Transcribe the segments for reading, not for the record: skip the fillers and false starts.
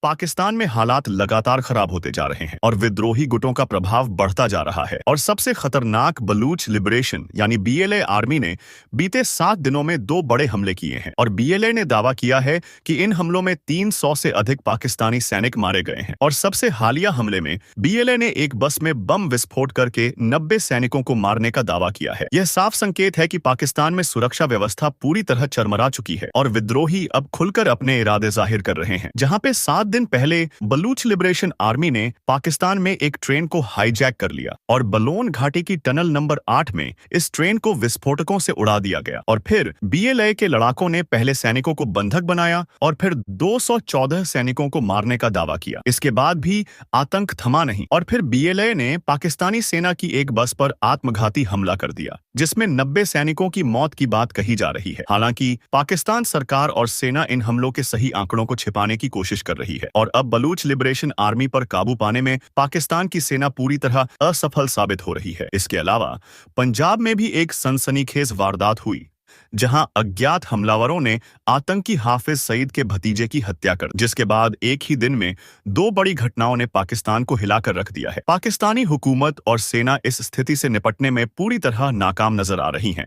पाकिस्तान में हालात लगातार खराब होते जा रहे हैं और विद्रोही गुटों का प्रभाव बढ़ता जा रहा है। और सबसे खतरनाक बलूच लिबरेशन यानी बीएलए आर्मी ने बीते 7 दिनों में 2 बड़े हमले किए हैं और बीएलए ने दावा किया है कि इन हमलों में 300 से अधिक पाकिस्तानी सैनिक मारे गए हैं। और सबसे हालिया हमले में बीएलए ने एक बस में बम विस्फोट करके 90 सैनिकों को मारने का दावा किया है। यह साफ संकेत है कि पाकिस्तान में सुरक्षा व्यवस्था पूरी तरह चरमरा चुकी है और विद्रोही अब खुलकर अपने इरादे जाहिर कर रहे हैं। जहां पे 7 दिन पहले बलूच लिबरेशन आर्मी ने पाकिस्तान में एक ट्रेन को हाईजैक कर लिया और बलोन घाटी की टनल नंबर 8 में इस ट्रेन को विस्फोटकों से उड़ा दिया गया। और फिर बीएलए के लड़ाकों ने पहले सैनिकों को बंधक बनाया और फिर 214 सैनिकों को मारने का दावा किया। इसके बाद भी आतंक थमा नहीं और फिर बीएलए ने पाकिस्तानी सेना की एक बस पर आत्मघाती हमला कर दिया जिसमें 90 सैनिकों की मौत की बात कही जा रही है। हालांकि पाकिस्तान सरकार और सेना इन हमलों के सही आंकड़ों को छिपाने की कोशिश कर रही है और अब बलूच लिबरेशन आर्मी पर काबू पाने में पाकिस्तान की सेना पूरी तरह असफल साबित हो रही है। इसके अलावा पंजाब में भी एक सनसनीखेज वारदात हुई जहां अज्ञात हमलावरों ने आतंकी हाफिज सईद के भतीजे की हत्या कर, जिसके बाद एक ही दिन में 2 बड़ी घटनाओं ने पाकिस्तान को हिलाकर रख दिया है। पाकिस्तानी हुकूमत और सेना इस स्थिति से निपटने में पूरी तरह नाकाम नजर आ रही हैं,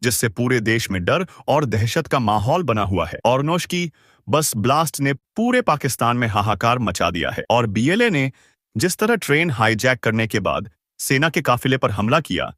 जिससे पूरे देश में डर और दहशत का माहौल बना हुआ है। ऑर्नोश की बस ब्लास्ट ने पूरे पाकिस्तान में हाहाकार मचा दिया है और बीएलए ने जिस तरह ट्रेन हाईजैक करने के बाद सेना के काफिले पर हमला किया,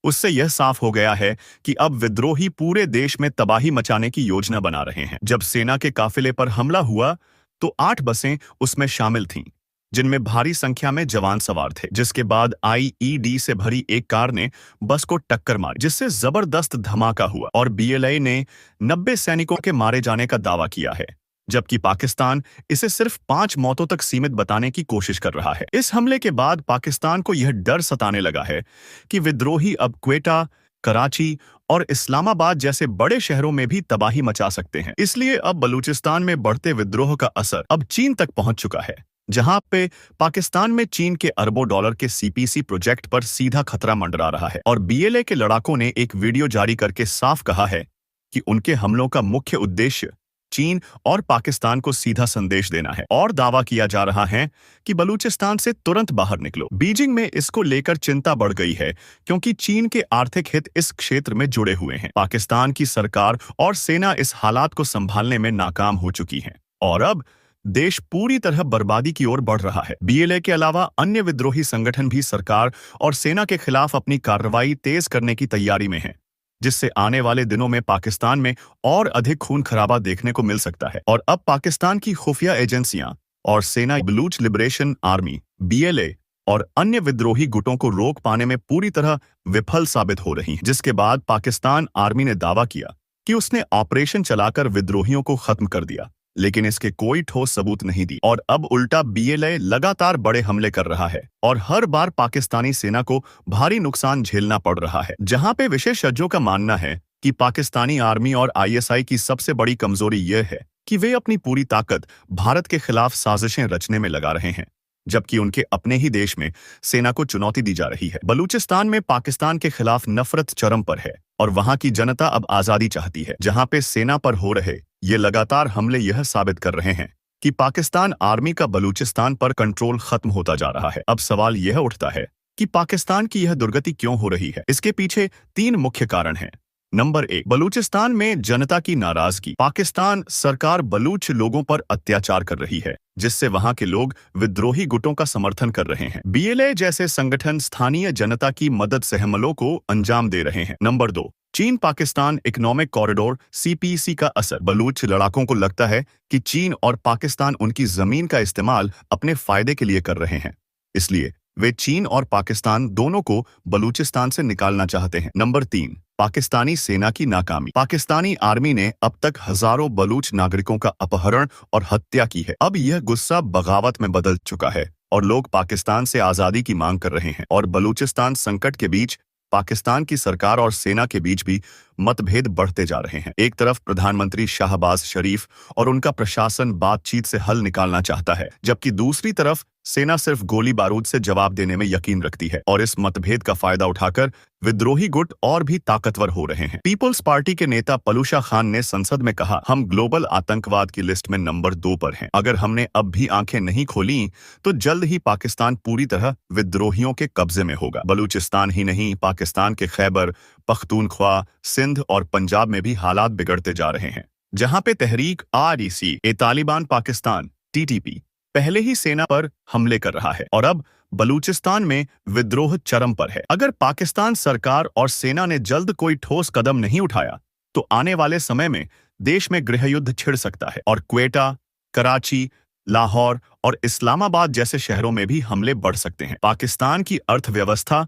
उससे यह साफ हो गया है कि अब विद्रोही पूरे देश में तबाही मचाने की योजना बना रहे हैं। जब सेना के काफिले पर हमला हुआ तो 8 बसें उसमें शामिल थीं, जिनमें भारी संख्या में जवान सवार थे। जिसके बाद आईईडी से भरी एक कार ने बस को टक्कर मारी, जिससे जबरदस्त धमाका हुआ और बीएलए ने 90 सैनिकों के मारे जाने का दावा किया है, जबकि पाकिस्तान इसे सिर्फ 5 मौतों तक सीमित बताने की कोशिश कर रहा है। इस हमले के बाद पाकिस्तान को यह डर सताने लगा है कि विद्रोही अब क्वेटा, कराची और इस्लामाबाद जैसे बड़े शहरों में भी तबाही मचा सकते हैं। इसलिए अब बलूचिस्तान में बढ़ते विद्रोह का असर अब चीन तक पहुंच चुका है, जहां पे पाकिस्तान में चीन के अरबों डॉलर के सीपीसी प्रोजेक्ट पर सीधा खतरा मंडरा रहा है। और बीएलए के लड़ाकों ने एक वीडियो जारी करके साफ कहा है कि उनके हमलों का मुख्य उद्देश्य चीन और पाकिस्तान को सीधा संदेश देना है और दावा किया जा रहा है कि बलूचिस्तान से तुरंत बाहर निकलो। बीजिंग में इसको लेकर चिंता बढ़ गई है क्योंकि चीन के आर्थिक हित इस क्षेत्र में जुड़े हुए हैं। पाकिस्तान की सरकार और सेना इस हालात को संभालने में नाकाम हो चुकी है और अब देश पूरी तरह बर्बादी की ओर बढ़ रहा है। बीएलए के अलावा अन्य विद्रोही संगठन भी सरकार और सेना के खिलाफ अपनी कार्रवाई तेज करने की तैयारी में हैं, जिससे आने वाले दिनों में पाकिस्तान में और अधिक खून खराबा देखने को मिल सकता है। और अब पाकिस्तान की खुफिया एजेंसियां और सेना बलूच लिबरेशन आर्मी, बीएलए और अन्य विद्रोही गुटों को रोक पाने में पूरी तरह विफल साबित हो रही हैं। जिसके बाद पाकिस्तान आर्मी ने दावा किया कि उसने ऑपरेशन चलाकर विद्रोहियों को खत्म कर दिया, लेकिन इसके कोई ठोस सबूत नहीं दी। और अब उल्टा बीएलए लगातार बड़े हमले कर रहा है और हर बार पाकिस्तानी सेना को भारी नुकसान झेलना पड़ रहा है। जहां पे विशेषज्ञों का मानना है कि पाकिस्तानी आर्मी और आईएसआई की सबसे बड़ी कमजोरी यह है कि वे अपनी पूरी ताकत भारत के खिलाफ साजिशें रचने में लगा रहे हैं, जबकि उनके अपने ही देश में सेना को चुनौती दी जा रही है। बलूचिस्तान में पाकिस्तान के खिलाफ नफरत चरम पर है और वहां की जनता अब आजादी चाहती है। जहां पे सेना पर हो रहे ये लगातार हमले यह साबित कर रहे हैं कि पाकिस्तान आर्मी का बलूचिस्तान पर कंट्रोल खत्म होता जा रहा है। अब सवाल यह उठता है कि पाकिस्तान की यह दुर्गति क्यों हो रही है। इसके पीछे 3 मुख्य कारण हैं। नंबर 1, बलूचिस्तान में जनता की नाराजगी। पाकिस्तान सरकार बलूच लोगों पर अत्याचार कर रही है, जिससे वहां के लोग विद्रोही गुटों का समर्थन कर रहे हैं। बीएलए जैसे संगठन स्थानीय जनता की मदद से हमलों को अंजाम दे रहे हैं। नंबर 2, चीन पाकिस्तान इकोनॉमिक कॉरिडोर सीपीसी का असर। बलूच लड़ाकों को लगता है कि चीन और पाकिस्तान उनकी जमीन का इस्तेमाल अपने फायदे के लिए कर रहे हैं, इसलिए वे चीन और पाकिस्तान दोनों को बलूचिस्तान से निकालना चाहते हैं। नंबर 3, पाकिस्तानी सेना की नाकामी। पाकिस्तानी आर्मी ने अब तक हजारों बलूच नागरिकों का अपहरण और हत्या की है। अब यह गुस्सा बगावत में बदल चुका है और लोग पाकिस्तान से आजादी की मांग कर रहे हैं। और बलूचिस्तान संकट के बीच पाकिस्तान की सरकार और सेना के बीच भी मतभेद बढ़ते जा रहे हैं। एक तरफ प्रधानमंत्री शाहबाज शरीफ और उनका प्रशासन बातचीत से हल निकालना चाहता है, जबकि दूसरी तरफ सेना सिर्फ गोली बारूद से जवाब देने में यकीन रखती है और इस मतभेद का फायदा उठाकर विद्रोही गुट और भी ताकतवर हो रहे हैं। पीपल्स पार्टी के नेता पलूशा खान ने संसद में कहा, हम ग्लोबल आतंकवाद की लिस्ट में नंबर 2 पर हैं। अगर हमने अब भी आंखें नहीं खोली तो जल्द ही पाकिस्तान पूरी तरह विद्रोहियों के कब्जे में होगा। बलूचिस्तान ही नहीं, पाकिस्तान के खैबर पख्तूनख्वा, सिंध और पंजाब में भी हालात बिगड़ते जा रहे हैं, जहां पे तहरीक REC ए तालिबान पाकिस्तान TTP पहले ही सेना पर हमले कर रहा है और अब बलूचिस्तान में विद्रोह चरम पर है। अगर पाकिस्तान सरकार और सेना ने जल्द कोई ठोस कदम नहीं उठाया तो आने वाले समय में देश में गृहयुद्ध छिड़ सकता है और क्वेटा, कराची, लाहौर और इस्लामाबाद जैसे शहरों में भी हमले बढ़ सकते हैं। पाकिस्तान की अर्थव्यवस्था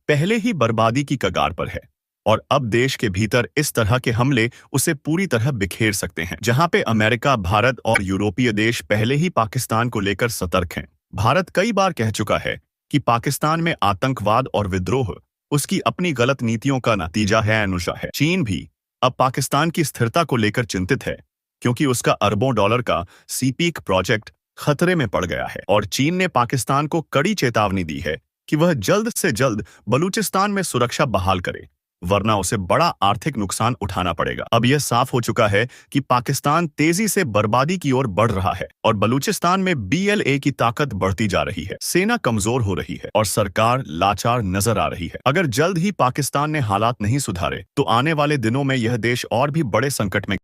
पहले ही बर्बादी की कगार पर है और अब देश के भीतर इस तरह के हमले उसे पूरी तरह बिखेर सकते हैं। जहां पे अमेरिका, भारत और यूरोपीय देश पहले ही पाकिस्तान को लेकर सतर्क हैं। भारत कई बार कह चुका है कि पाकिस्तान में आतंकवाद और विद्रोह उसकी अपनी गलत नीतियों का नतीजा है, अनुशा है। चीन भी अब पाकिस्तान की स्थिरता को लेकर चिंतित है क्योंकि उसका अरबों डॉलर का सीपीक प्रोजेक्ट खतरे में पड़ गया है और चीन ने पाकिस्तान को कड़ी चेतावनी दी है कि वह जल्द से जल्द बलूचिस्तान में सुरक्षा बहाल करे, वरना उसे बड़ा आर्थिक नुकसान उठाना पड़ेगा। अब यह साफ हो चुका है कि पाकिस्तान तेजी से बर्बादी की ओर बढ़ रहा है और बलूचिस्तान में BLA की ताकत बढ़ती जा रही है। सेना कमजोर हो रही है और सरकार लाचार नजर आ रही है। अगर जल्द ही पाकिस्तान ने हालात नहीं सुधारे तो आने वाले दिनों में यह देश और भी बड़े संकट में